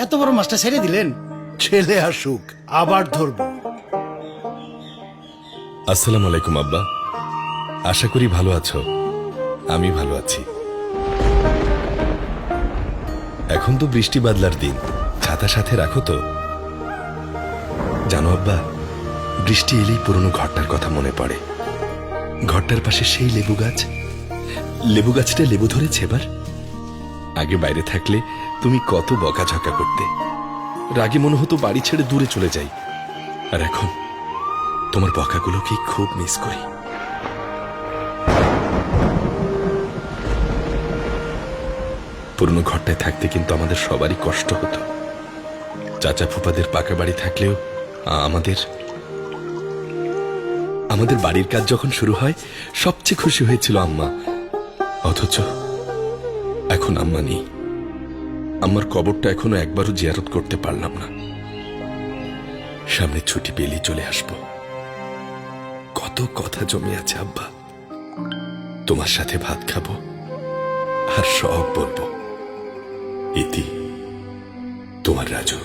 এত বড় মাছটা ছেড়ে দিলেন? ছেলে আসুক আবার ধরবো। আসসালামু আলাইকুম আব্বা, আশা করি ভালো আছো। আমি ভালো আছি। এখন তো বৃষ্টি বাদলার দিন, ছাতা সাথে রাখো তো। জানো আব্বা, বৃষ্টি এলেই পুরনো ঘরটার কথা মনে পড়ে। ঘরটার পাশে সেই লেবু গাছ, লেবু গাছটা লেবু ধরেছে এবার। আগে বাইরে থাকলে তুমি কত বকাঝকা করতে, রাগে মনে হতো বাড়ি ছেড়ে দূরে চলে যাই। আর এখন তোমার বকাগুলোকে খুব মিস করি। পুরনো ঘরটায় থাকতে কিন্তু আমাদের সবারই কষ্ট হতো। চাচা ফুপাদের পাকা বাড়ি থাকলেও আমাদের বাড়ির কাজ যখন শুরু হয় সবচেয়ে খুশি হয়েছিল আম্মা। অথচ এখন আম্মা নেই। আম্মার কবরটা এখনো একবারও জিয়ারত করতে পারলাম না। সামনে ছুটি পেলেই চলে আসব। কত কথা জমে আছে আব্বা, তোমার সাথে ভাত খাবো আর সব বলবো। ইতি, তোমার রাজু।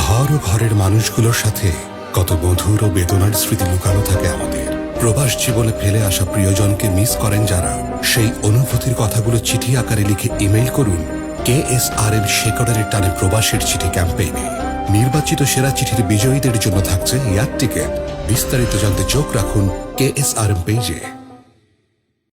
ঘর ও ঘরের মানুষগুলোর সাথে কত মধুর ও বেদনার স্মৃতি লুকানো থাকে আমাদের। প্রবাস জীবনে ফেলে আসা প্রিয়জনকে মিস করেন যারা, সেই অনুভূতির কথাগুলো চিঠি আকারে লিখে ইমেইল করুন KSRM শেকড়ের টানে প্রবাসের চিঠি ক্যাম্পেইনে। নির্বাচিত সেরা চিঠির বিজয়ীদের জন্য থাকছে এয়ার টিকেট। বিস্তারিত জানতে চোখ রাখুন KSRM পেজে।